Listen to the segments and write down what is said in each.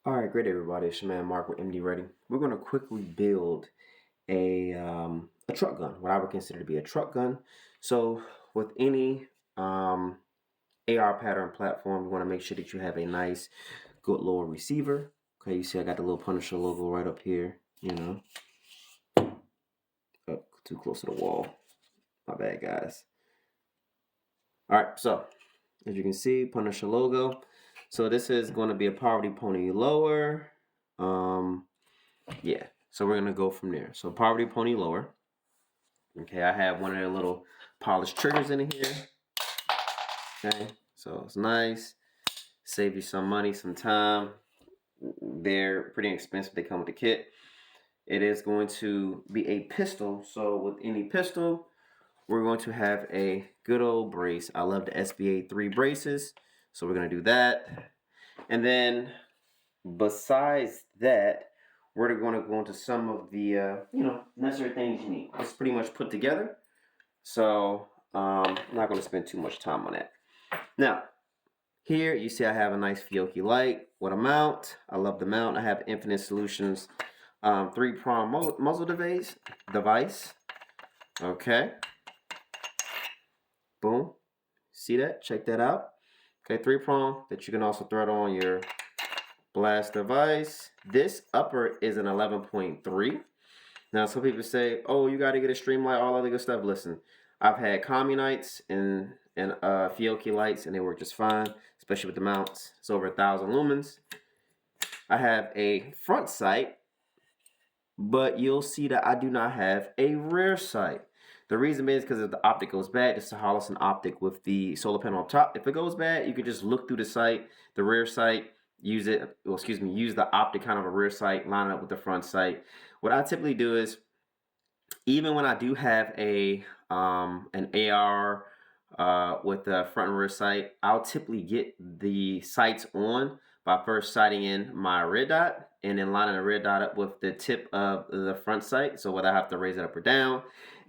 All right, great everybody. It's your man Mark with MD Ready. We're going to quickly build a truck gun, what I would consider to be a truck gun. So with any AR pattern platform, you want to make sure that you have a nice, good little receiver. Okay, you see I got the little Punisher logo right up here. Up too close to the wall. My bad, guys. All right, so as you can see, Punisher logo. So this is going to be a Poverty Pony lower. Yeah, so we're gonna go from there. So Poverty Pony lower. Okay, I have one of their little polished triggers in here. Okay, so it's nice. Save you some money, some time. They're pretty expensive. They come with the kit. It is going to be a pistol. So with any pistol, we're going to have a good old brace. I love the SBA 3 braces. So we're gonna do that. And then besides that, we're going to go into some of the necessary things you need. It's pretty much put together, so I'm not going to spend too much time on that. Now, here you see I have a nice Fiocchi light. What a mount! I love the mount. I have Infinite Solutions 3-prong muzzle device. Okay, boom. See that? Check that out. Okay, 3-prong that you can also thread on your blast device. This upper is an 11.3. Now, some people say, "Oh, you got to get a Streamlight, all other good stuff." Listen, I've had Communites and Fiocchi lights, and they work just fine, especially with the mounts. It's over 1,000 lumens. I have a front sight, but you'll see that I do not have a rear sight. The reason is because if the optic goes bad, it's a Holosun optic with the solar panel up top. If it goes bad, you can just look through the sight, the rear sight, use the optic kind of a rear sight, line it up with the front sight. What I typically do is, even when I do have an AR with the front and rear sight, I'll typically get the sights on by first sighting in my red dot and then lining the red dot up with the tip of the front sight, so whether I have to raise it up or down.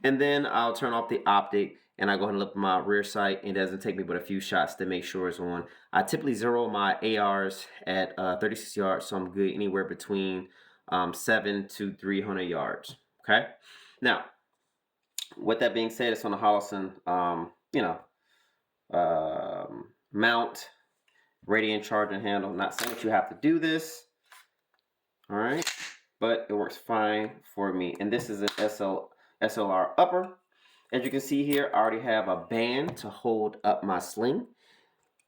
And then I'll turn off the optic and I go ahead and look at my rear sight. It doesn't take me but a few shots to make sure it's on. I typically zero my ARs at 36 yards, so I'm good anywhere between 7 to 300 yards. Okay. Now, with that being said, it's on the Holosun, mount, radiant charging handle. Not saying that you have to do this, all right, but it works fine for me. And this is an SLR upper. As you can see here, I already have a band to hold up my sling.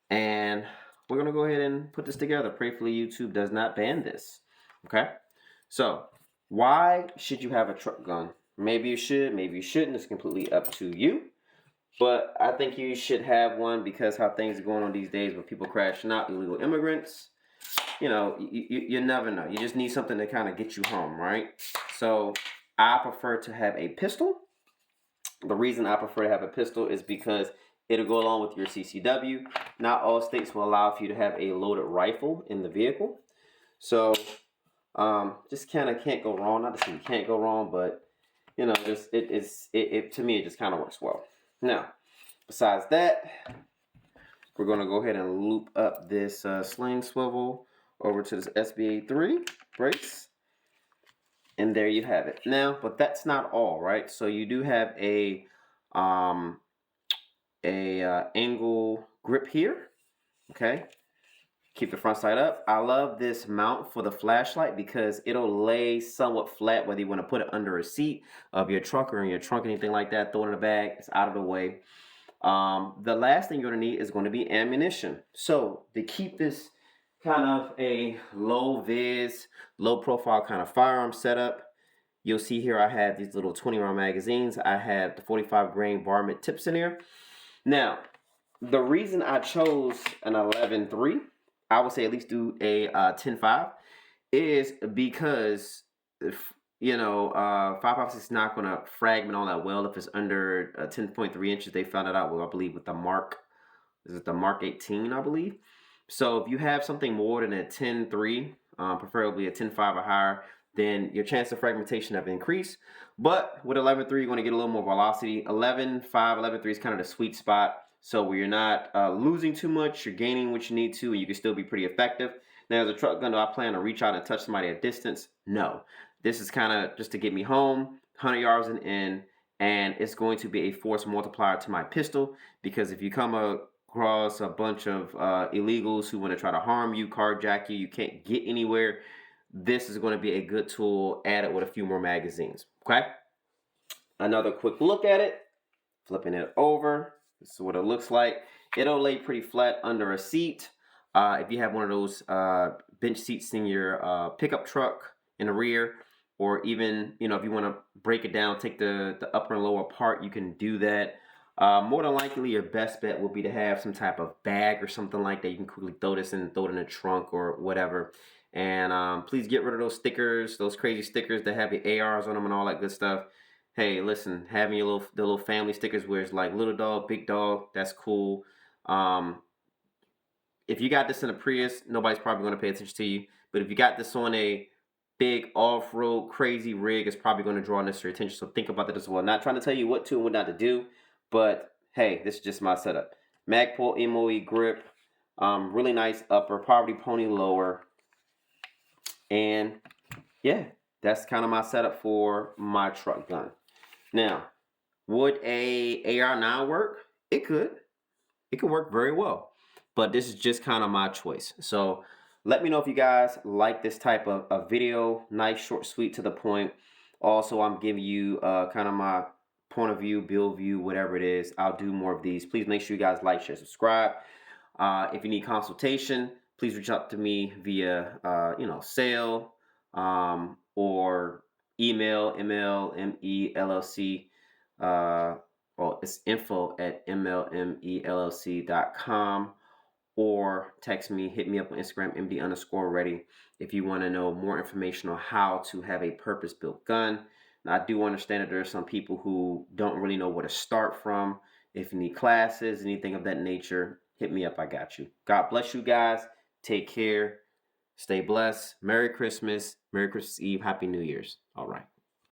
And we're going to go ahead and put this together. Prayerfully, YouTube does not ban this, okay? So, why should you have a truck gun? Maybe you should, maybe you shouldn't. It's completely up to you. But I think you should have one because how things are going on these days with people crashing out, illegal immigrants. You never know. You just need something to kind of get you home, right? So I prefer to have a pistol. The reason I prefer to have a pistol is because it'll go along with your CCW. Not all states will allow for you to have a loaded rifle in the vehicle. So just kind of can't go wrong. Not to say you can't go wrong, but just to me it just kind of works well. Now, besides that, we're going to go ahead and loop up this sling swivel over to this SBA 3 brace. And there you have it. Now, but that's not all, right? So you do have a angle grip here, okay? Keep the front side up. I love this mount for the flashlight because it'll lay somewhat flat, whether you want to put it under a seat of your truck or in your trunk, anything like that, throw it in the bag, it's out of the way. The last thing you're going to need is going to be ammunition. So to keep this kind of a low vis, low profile kind of firearm setup, you'll see here I have these little 20-round magazines. I have the 45 grain varmint tips in here. Now, the reason I chose an 11.3, I would say at least do a 10.5, is because 5.56 is not going to fragment all that well if it's under 10.3 inches. They found it out, I believe, with the Mark. Is it the Mark 18, I believe? So if you have something more than a 10.3, preferably a 10.5 or higher, then your chance of fragmentation have increased. But with 11.3, you're going to get a little more velocity. 11.5, 11.3 is kind of the sweet spot. So where you're not losing too much, you're gaining what you need to, and you can still be pretty effective. Now, as a truck gun, do I plan to reach out and touch somebody at distance? No. This is kind of just to get me home, 100 yards and in, and it's going to be a force multiplier to my pistol, because if you come across a bunch of illegals who want to try to harm you, carjack you, you can't get anywhere, this is going to be a good tool added with a few more magazines. Okay, another quick look at it, flipping it over. This is what it looks like. It'll lay pretty flat under a seat. If you have one of those bench seats in your pickup truck in the rear, or even, you know, if you want to break it down, take the upper and lower part, you can do that. More than likely, your best bet will be to have some type of bag or something like that. You can quickly throw this in, throw it in the trunk or whatever. And please get rid of those stickers, those crazy stickers that have the ARs on them and all that good stuff. Hey, listen, having the little family stickers where it's like little dog, big dog, that's cool. If you got this in a Prius, nobody's probably going to pay attention to you. But if you got this on a big off-road crazy rig, it's probably going to draw necessary attention. So think about that as well. Not trying to tell you what to and what not to do, but hey, this is just my setup. Magpul MOE grip, really nice upper, Poverty Pony lower, and yeah, that's kind of my setup for my truck gun. Now, would a AR9 work? It could. It could work very well, but this is just kind of my choice. So let me know if you guys like this type of video. Nice, short, sweet, to the point. Also, I'm giving you kind of my point of view, build view, whatever it is. I'll do more of these. Please make sure you guys like, share, subscribe. If you need consultation, please reach out to me via sale or email, MLMELLC. Well, it's info@mlmellc.com, or text me, hit me up on Instagram, MD_ready, if you want to know more information on how to have a purpose-built gun. Now, I do understand that there are some people who don't really know where to start from. If you need classes, anything of that nature, hit me up. I got you. God bless you guys. Take care. Stay blessed. Merry Christmas. Merry Christmas Eve. Happy New Year's. All right.